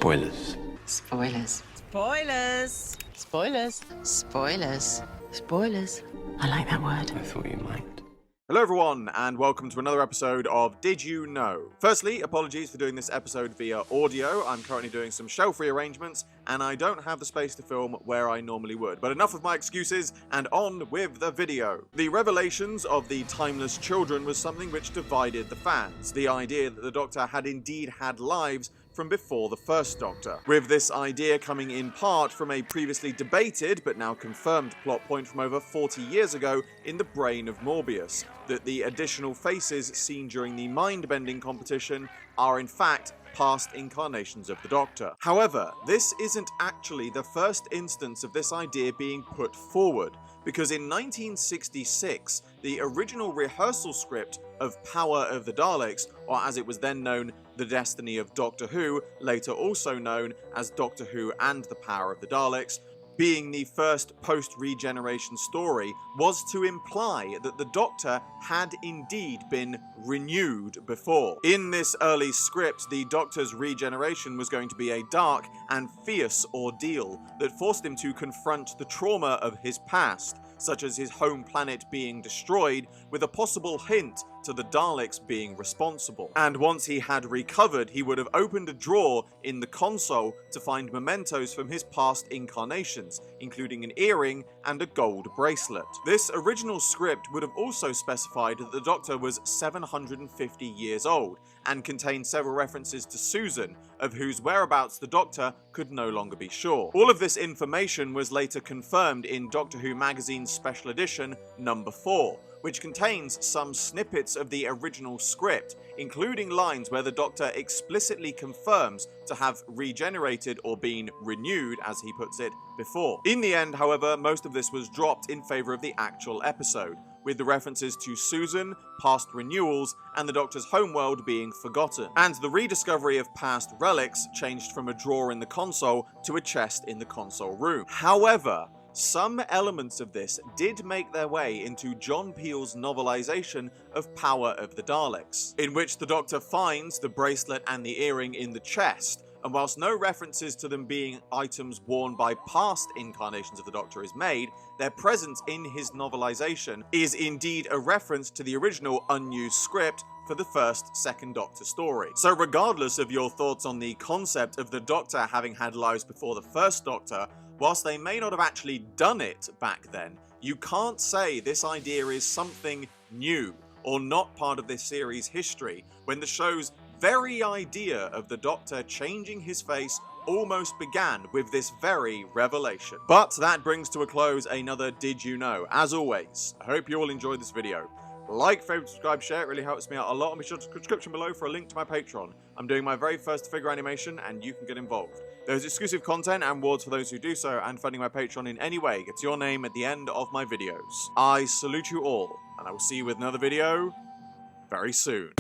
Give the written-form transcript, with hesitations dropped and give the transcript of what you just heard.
Spoilers. Spoilers. Spoilers. Spoilers. Spoilers. Spoilers. I like that word. I thought you might. Hello everyone, and welcome to another episode of Did You Know? Firstly, apologies for doing this episode via audio. I'm currently doing some shelf rearrangements, and I don't have the space to film where I normally would. But enough of my excuses, and on with the video. The revelations of the timeless children was something which divided the fans. The idea that the Doctor had indeed had lives from before the first Doctor, with this idea coming in part from a previously debated but now confirmed plot point from over 40 years ago in The Brain of Morbius, that the additional faces seen during the mind-bending competition are in fact past incarnations of the Doctor. However, this isn't actually the first instance of this idea being put forward, because in 1966, the original rehearsal script of Power of the Daleks, or as it was then known, The Destiny of Doctor Who, later also known as Doctor Who and the Power of the Daleks, being the first post-regeneration story, was to imply that the Doctor had indeed been renewed before. In this early script, the Doctor's regeneration was going to be a dark and fierce ordeal that forced him to confront the trauma of his past, such as his home planet being destroyed, with a possible hint to the Daleks being responsible. And once he had recovered, he would have opened a drawer in the console to find mementos from his past incarnations, including an earring and a gold bracelet. This original script would have also specified that the Doctor was 750 years old, and contained several references to Susan, of whose whereabouts the Doctor could no longer be sure. All of this information was later confirmed in Doctor Who magazine's special edition number 4, which contains some snippets of the original script, including lines where the Doctor explicitly confirms to have regenerated or been renewed, as he puts it, before. In the end, however, most of this was dropped in favour of the actual episode, with the references to Susan, past renewals, and the Doctor's homeworld being forgotten, and the rediscovery of past relics changed from a drawer in the console to a chest in the console room. However, some elements of this did make their way into John Peel's novelization of Power of the Daleks, in which the Doctor finds the bracelet and the earring in the chest, and whilst no references to them being items worn by past incarnations of the Doctor is made, their presence in his novelization is indeed a reference to the original unused script for the first second Doctor story. So regardless of your thoughts on the concept of the Doctor having had lives before the first Doctor, whilst they may not have actually done it back then, you can't say this idea is something new or not part of this series' history, when the show's very idea of the Doctor changing his face almost began with this very revelation. But that brings to a close another Did You Know? As always, I hope you all enjoyed this video. Like, favorite, subscribe, share, it really helps me out a lot, and be sure to description below for a link to my Patreon. I'm doing my very first figure animation, and you can get involved. There's exclusive content and rewards for those who do so, and funding my Patreon in any way gets your name at the end of my videos. I salute you all, and I will see you with another video very soon.